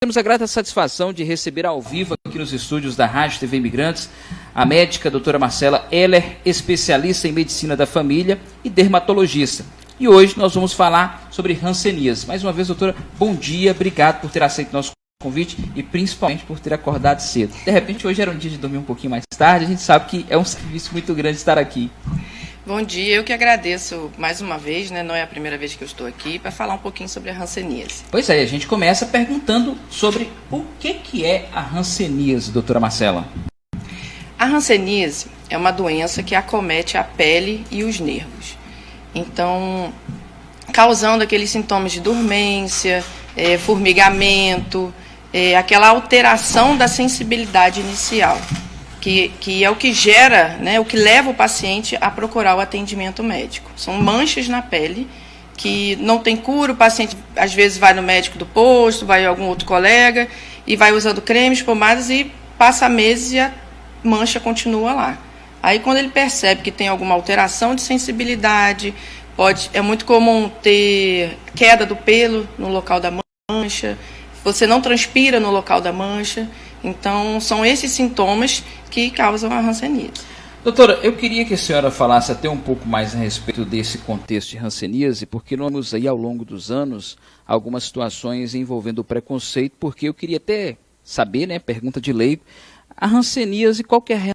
Temos a grata satisfação de receber ao vivo aqui nos estúdios da Rádio TV Imigrantes a médica doutora Marcela Heller, especialista em medicina da família e dermatologista. E hoje nós vamos falar sobre hanseníase. Mais uma vez, doutora, bom dia, obrigado por ter aceito nosso convite e principalmente por ter acordado cedo. De repente, hoje era um dia de dormir um pouquinho mais tarde, a gente sabe que é um serviço muito grande estar aqui. Bom dia, eu que agradeço mais uma vez, não é a primeira vez que eu estou aqui, para falar um pouquinho sobre a hanseníase. Pois é, a gente começa perguntando sobre o que é a hanseníase, doutora Marcela. A hanseníase é uma doença que acomete a pele e os nervos. Então, causando aqueles sintomas de dormência, formigamento, aquela alteração da sensibilidade inicial. Que é o que gera, o que leva o paciente a procurar o atendimento médico. São manchas na pele que não tem cura, o paciente às vezes vai no médico do posto, vai a algum outro colega e vai usando cremes, pomadas e passa meses e a mancha continua lá. Aí quando ele percebe que tem alguma alteração de sensibilidade, é muito comum ter queda do pelo no local da mancha, você não transpira no local da mancha. Então, são esses sintomas que causam a hanseníase. Doutora, eu queria que a senhora falasse até um pouco mais a respeito desse contexto de hanseníase, porque nós temos aí ao longo dos anos algumas situações envolvendo o preconceito, porque eu queria até saber, pergunta de leigo, a hanseníase, qual que é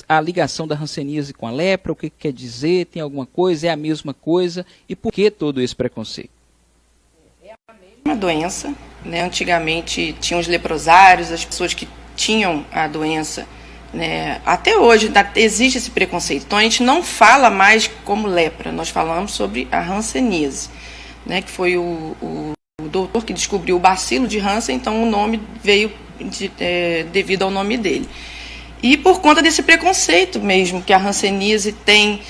a ligação da hanseníase com a lepra, o que quer dizer, tem alguma coisa, é a mesma coisa, e por que todo esse preconceito? Uma doença, antigamente tinham os leprosários, as pessoas que tinham a doença, até hoje existe esse preconceito. Então a gente não fala mais como lepra, nós falamos sobre a hanseníase, que foi o doutor que descobriu o bacilo de Hansen, então o nome veio devido ao nome dele. E por conta desse preconceito mesmo que a hanseníase tem,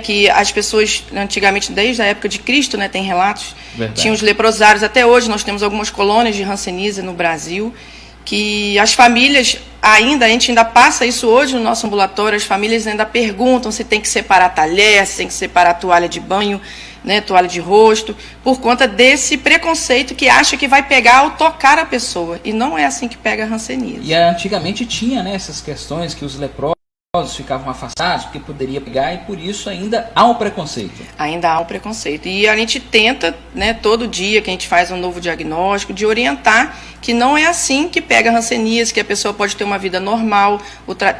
que as pessoas, antigamente, desde a época de Cristo, tem relatos, tinham os leprosários, até hoje nós temos algumas colônias de hanseníase no Brasil, que as famílias, a gente ainda passa isso hoje no nosso ambulatório, as famílias ainda perguntam se tem que separar talher, se tem que separar toalha de banho, toalha de rosto, por conta desse preconceito que acha que vai pegar ao tocar a pessoa. E não é assim que pega a hanseníase. E antigamente tinha essas questões que os leprosos ficavam afastados, porque poderia pegar, e por isso ainda há um preconceito. Ainda há um preconceito. E a gente tenta, todo dia que a gente faz um novo diagnóstico, de orientar que não é assim que pega a hanseníase, que a pessoa pode ter uma vida normal,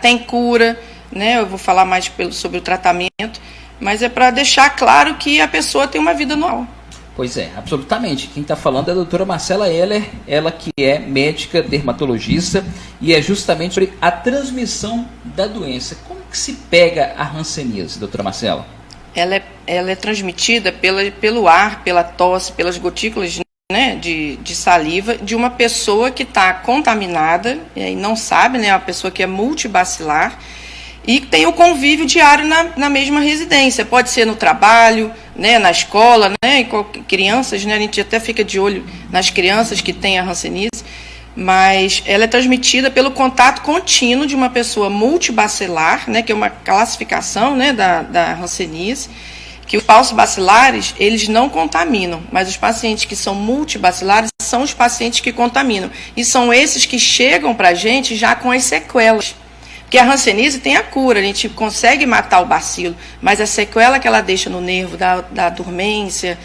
tem cura, eu vou falar mais sobre o tratamento, mas é para deixar claro que a pessoa tem uma vida normal. Pois é, absolutamente. Quem está falando é a doutora Marcela Heller, ela que é médica dermatologista, e é justamente sobre a transmissão da doença. Como que se pega a hanseníase, doutora Marcela? Ela é transmitida pelo ar, pela tosse, pelas gotículas de saliva de uma pessoa que está contaminada, e não sabe, a pessoa que é multibacilar, e tem o convívio diário na mesma residência. Pode ser no trabalho, na escola, com crianças, a gente até fica de olho nas crianças que têm a hanseníase, mas ela é transmitida pelo contato contínuo de uma pessoa multibacilar, que é uma classificação da hanseníase, que os falsobacilares, eles não contaminam, mas os pacientes que são multibacilares são os pacientes que contaminam, e são esses que chegam para a gente já com as sequelas. Porque a hanseníase tem a cura, a gente consegue matar o bacilo, mas a sequela que ela deixa no nervo da dormência,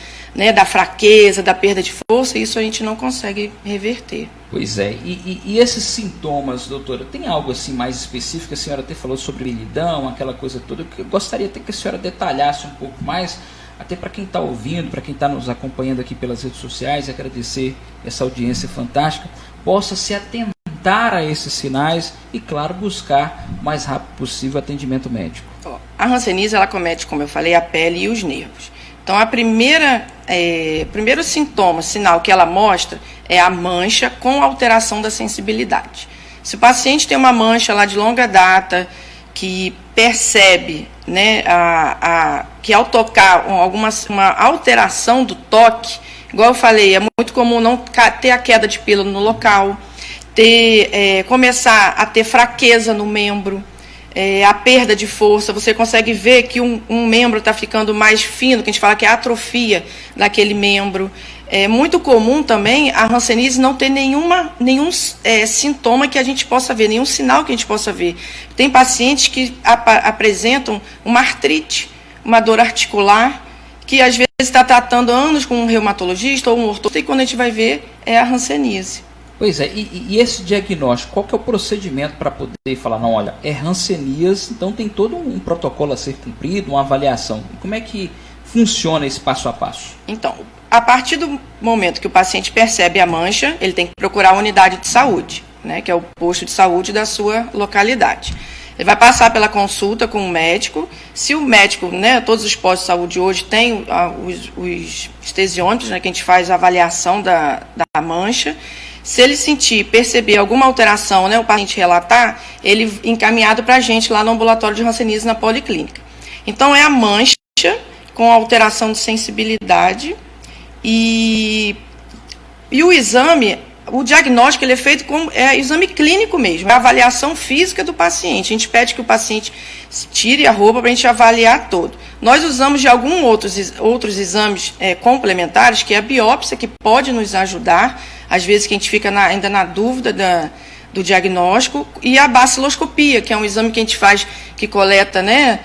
da fraqueza, da perda de força, isso a gente não consegue reverter. Pois é, e esses sintomas, doutora, tem algo assim mais específico? A senhora até falou sobre virilidão, aquela coisa toda, eu gostaria até que a senhora detalhasse um pouco mais, até para quem está ouvindo, para quem está nos acompanhando aqui pelas redes sociais, agradecer essa audiência fantástica, possa se atentar a esses sinais e, claro, buscar o mais rápido possível atendimento médico. A hanseníase, ela comete, como eu falei, a pele e os nervos. Então, o primeiro sinal que ela mostra é a mancha com alteração da sensibilidade. Se o paciente tem uma mancha lá de longa data, que percebe que ao tocar uma alteração do toque, igual eu falei, é muito comum não ter a queda de pelo no local, começar a ter fraqueza no membro, a perda de força, você consegue ver que um membro está ficando mais fino, que a gente fala que é a atrofia daquele membro, É muito comum também a hanseníase não ter nenhum sintoma que a gente possa ver, nenhum sinal que a gente possa ver. Tem pacientes que apresentam uma artrite, uma dor articular, que às vezes está tratando anos com um reumatologista ou um ortopedista, e quando a gente vai ver, é a hanseníase. Pois é, e esse diagnóstico, qual que é o procedimento para poder falar, não, olha, é hanseníase, então tem todo um protocolo a ser cumprido, uma avaliação. E como é que funciona esse passo a passo? Então, a partir do momento que o paciente percebe a mancha, ele tem que procurar a unidade de saúde, né, que é o posto de saúde da sua localidade. Ele vai passar pela consulta com o médico. Se o médico, né, todos os postos de saúde hoje têm os estesiômetros, né, que a gente faz a avaliação da mancha. Se ele perceber alguma alteração, né, o paciente relatar, ele é encaminhado para a gente lá no ambulatório de hanseníase na policlínica. Então, é a mancha com alteração de sensibilidade e o exame, o diagnóstico, ele é feito com exame clínico mesmo, é a avaliação física do paciente. A gente pede que o paciente tire a roupa para a gente avaliar todo. Nós usamos de alguns outros exames complementares, que é a biópsia, que pode nos ajudar, às vezes que a gente fica ainda na dúvida do diagnóstico, e a baciloscopia, que é um exame que a gente faz, que coleta, né,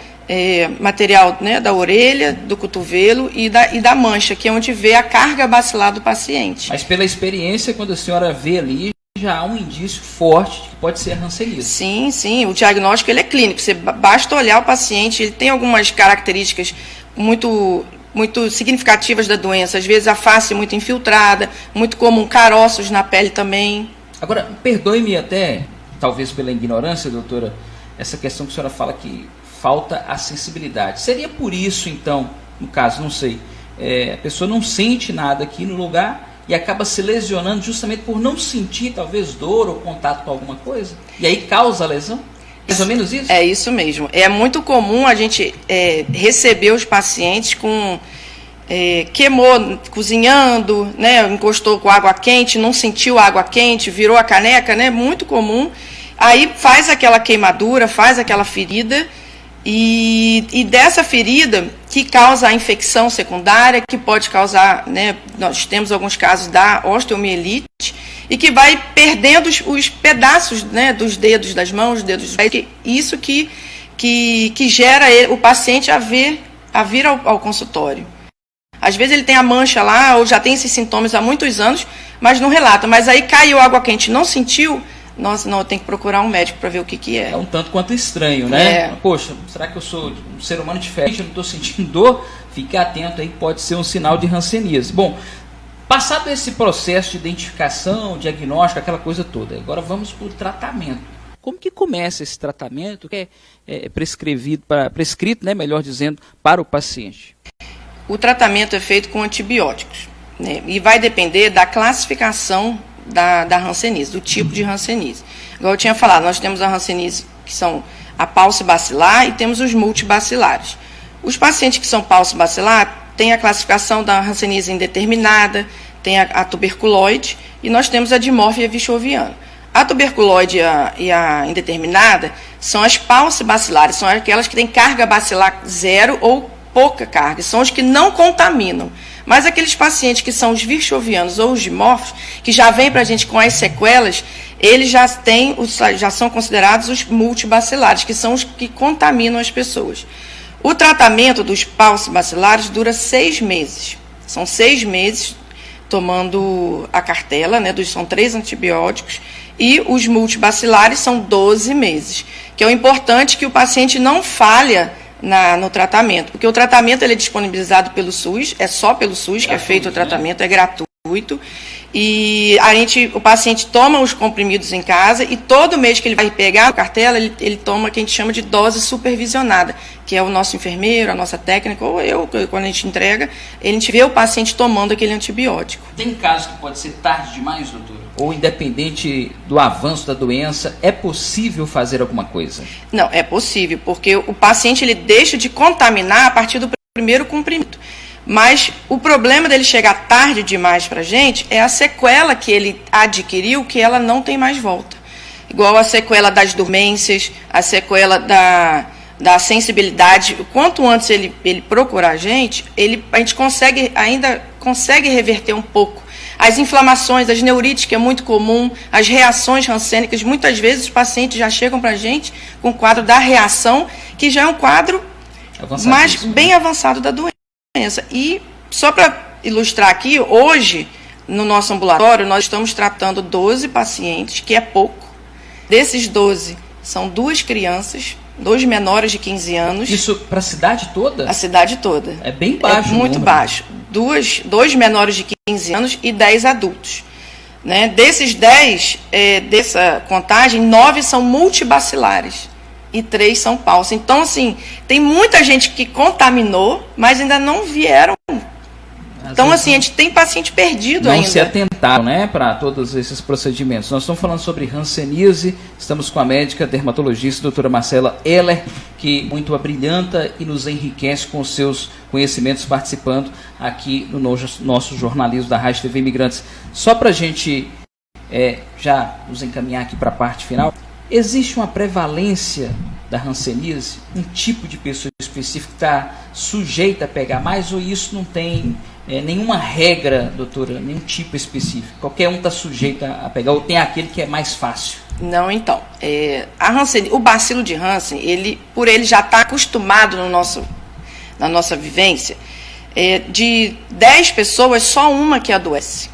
material, né, da orelha, do cotovelo e da mancha, que é onde vê a carga bacilar do paciente. Mas pela experiência, quando a senhora vê ali, já há um indício forte de que pode ser hanseníase. Sim, o diagnóstico ele é clínico, basta olhar o paciente, ele tem algumas características muito significativas da doença, às vezes a face muito infiltrada, muito comum caroços na pele também. Agora, perdoe-me até, talvez pela ignorância, doutora, essa questão que a senhora fala que falta a sensibilidade. Seria por isso, então, no caso, não sei, a pessoa não sente nada aqui no lugar e acaba se lesionando justamente por não sentir, talvez, dor ou contato com alguma coisa? E aí causa a lesão? Mais ou menos isso? É isso mesmo. É muito comum a gente receber os pacientes com... queimou cozinhando, né, encostou com água quente, não sentiu água quente, virou a caneca, né, muito comum. Aí faz aquela queimadura, faz aquela ferida... E dessa ferida que causa a infecção secundária, que pode causar, né, nós temos alguns casos da osteomielite, e que vai perdendo os pedaços, né, dos dedos das mãos, dedos, isso que gera o paciente a vir ao consultório. Às vezes ele tem a mancha lá, ou já tem esses sintomas há muitos anos, mas não relata. Mas aí caiu água quente, não sentiu... Nossa, não, eu tenho que procurar um médico para ver o que é. É um tanto quanto estranho, né? Poxa, será que eu sou um ser humano diferente? Eu não estou sentindo dor? Fique atento aí, pode ser um sinal de hanseníase. Bom, passado esse processo de identificação, diagnóstico, aquela coisa toda, agora vamos para o tratamento. Como que começa esse tratamento que é prescrito, né, melhor dizendo, para o paciente? O tratamento é feito com antibióticos, né, e vai depender da classificação da hanseníase, do tipo de hanseníase. Igual eu tinha falado, nós temos a hanseníase que são a paucibacilar e temos os multibacilares. Os pacientes que são paucibacilar têm a classificação da hanseníase indeterminada, tem a tuberculoide e nós temos a dimórfia vichoviana. A tuberculoide e a indeterminada são as paucibacilares, são aquelas que têm carga bacilar zero ou pouca carga, são os que não contaminam. Mas aqueles pacientes que são os virchovianos ou os dimórficos, que já vêm para a gente com as sequelas, eles já são considerados os multibacilares, que são os que contaminam as pessoas. O tratamento dos paucibacilares dura 6 meses. São 6 meses tomando a cartela, né, são 3 antibióticos, e os multibacilares são 12 meses. Que é o importante que o paciente não falha no tratamento, porque o tratamento ele é disponibilizado pelo SUS, é só pelo SUS que é feito o tratamento, né? É gratuito, e o paciente toma os comprimidos em casa e todo mês que ele vai pegar a cartela, ele toma o que a gente chama de dose supervisionada, que é o nosso enfermeiro, a nossa técnica, ou eu, quando a gente entrega, a gente vê o paciente tomando aquele antibiótico. Tem casos que pode ser tarde demais, doutora? Ou independente do avanço da doença, é possível fazer alguma coisa? Não, é possível, porque o paciente ele deixa de contaminar a partir do primeiro comprimido. Mas o problema dele chegar tarde demais para a gente é a sequela que ele adquiriu, que ela não tem mais volta. Igual a sequela das dormências, a sequela da sensibilidade, o quanto antes ele procurar a gente ainda consegue reverter um pouco as inflamações, as neurites, que é muito comum, as reações rancênicas. Muitas vezes os pacientes já chegam para a gente com o quadro da reação, que já é um quadro mais bem avançado da doença. E só para ilustrar aqui, hoje, no nosso ambulatório, nós estamos tratando 12 pacientes, que é pouco. Desses 12, são 2 crianças, 2 menores de 15 anos. Isso para a cidade toda? A cidade toda. É bem baixo. É muito baixo. 2 menores de 15 anos e 10 adultos. Né? Desses 10, dessa contagem, 9 são multibacilares e 3 são pausa. Então, assim, tem muita gente que contaminou, mas ainda não vieram. Então, assim, a gente tem paciente perdido ainda. Não se atentaram, né, para todos esses procedimentos. Nós estamos falando sobre hanseníase, estamos com a médica dermatologista, doutora Marcela Heller, que muito abrilhanta e nos enriquece com os seus conhecimentos participando aqui no nosso jornalismo da Rádio TV Imigrantes. Só para a gente já nos encaminhar aqui para a parte final, existe uma prevalência da hanseníase? Um tipo de pessoa específica que está sujeita a pegar mais, ou isso não tem nenhuma regra, doutora, nenhum tipo específico? Qualquer um está sujeito a pegar, ou tem aquele que é mais fácil? Não, então. O bacilo de Hansen, por ele já estar acostumado na nossa vivência, de 10 pessoas, só uma que adoece.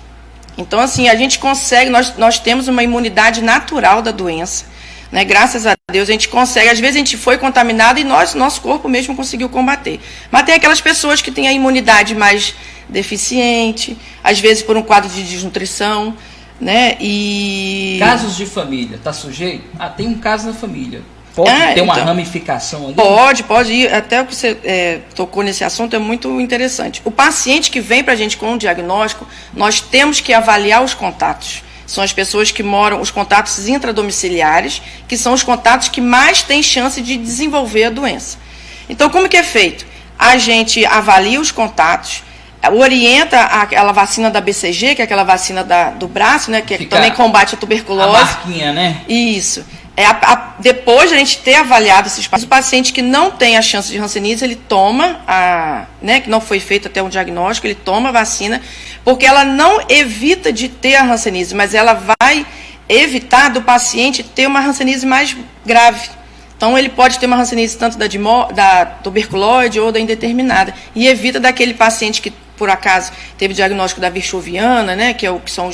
Então, assim, a gente consegue, nós temos uma imunidade natural da doença, né? Graças a Deus a gente consegue. Às vezes a gente foi contaminado e nosso corpo mesmo conseguiu combater. Mas tem aquelas pessoas que têm a imunidade mais deficiente, às vezes por um quadro de desnutrição, né? E casos de família, está sujeito? Tem um caso na família. Pode ter uma ramificação ali? Pode ir. Até o que você tocou nesse assunto é muito interessante. O paciente que vem para a gente com um diagnóstico, nós temos que avaliar os contatos. São as pessoas que moram, os contatos intradomiciliares, que são os contatos que mais têm chance de desenvolver a doença. Então, como que é feito? A gente avalia os contatos, orienta aquela vacina da BCG, que é aquela vacina do braço, né, que também combate a tuberculose. A marquinha, né? Isso. Depois de a gente ter avaliado esses pacientes, o paciente que não tem a chance de hanseníase, ele toma, que não foi feito até um diagnóstico, ele toma a vacina, porque ela não evita de ter a hanseníase, mas ela vai evitar do paciente ter uma hanseníase mais grave. Então, ele pode ter uma hanseníase tanto da tuberculose ou da indeterminada, e evita daquele paciente que, por acaso, teve diagnóstico da virchoviana, né, que são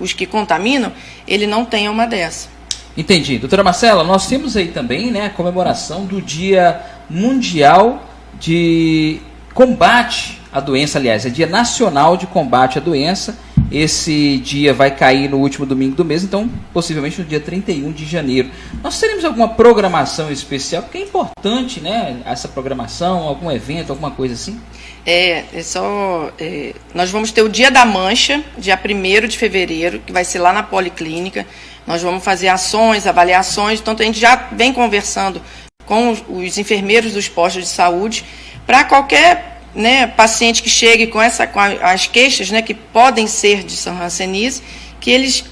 os que contaminam, ele não tenha uma dessa. Entendi. Doutora Marcela, nós temos aí também, né, a comemoração do Dia Mundial de Combate à Doença, aliás, é Dia Nacional de Combate à Doença. Esse dia vai cair no último domingo do mês, então possivelmente no dia 31 de janeiro. Nós teremos alguma programação especial? Porque é importante, né, essa programação, algum evento, alguma coisa assim? Nós vamos ter o Dia da Mancha, dia 1º de fevereiro, que vai ser lá na Policlínica. Nós vamos fazer ações, avaliações, então a gente já vem conversando com os enfermeiros dos postos de saúde, para qualquer, né, paciente que chegue com as queixas, né, que podem ser de hanseníase, que eles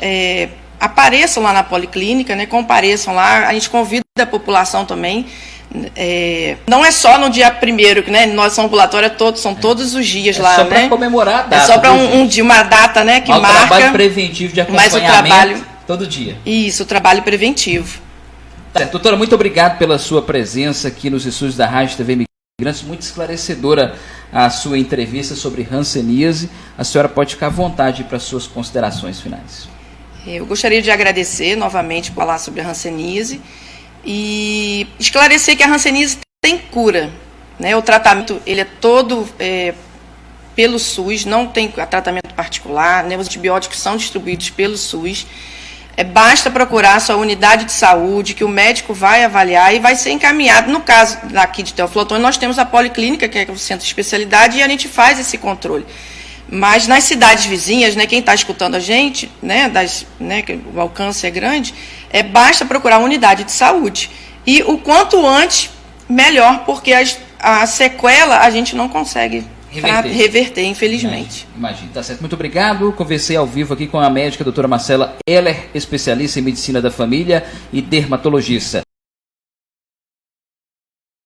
apareçam lá na Policlínica, né, compareçam lá. A gente convida a população também. Não é só no dia 1º, né? Nosso ambulatório são todos os dias lá, só né? para comemorar a data. É só para um dia, uma data, né? Que marca. Trabalho preventivo de acompanhamento todo dia. Isso, o trabalho preventivo. Doutora, muito obrigado pela sua presença aqui nos estúdios da Rádio TV Imigrantes. Muito esclarecedora a sua entrevista sobre hanseníase. A senhora pode ficar à vontade para suas considerações finais. Eu gostaria de agradecer novamente por falar sobre a hanseníase e esclarecer que a hanseníase tem cura, né? O tratamento ele é todo pelo SUS, não tem tratamento particular, né? Os antibióticos são distribuídos pelo SUS. Basta procurar a sua unidade de saúde, que o médico vai avaliar e vai ser encaminhado. No caso daqui de Teófilo Otoni, nós temos a Policlínica, que é o centro de especialidade, e a gente faz esse controle. Mas nas cidades vizinhas, né, quem está escutando a gente, né, que o alcance é grande, basta procurar a unidade de saúde. E o quanto antes, melhor, porque a sequela a gente não consegue reverter, infelizmente. Imagina, tá certo. Muito obrigado. Conversei ao vivo aqui com a médica doutora Marcela Heller, especialista em medicina da família e dermatologista.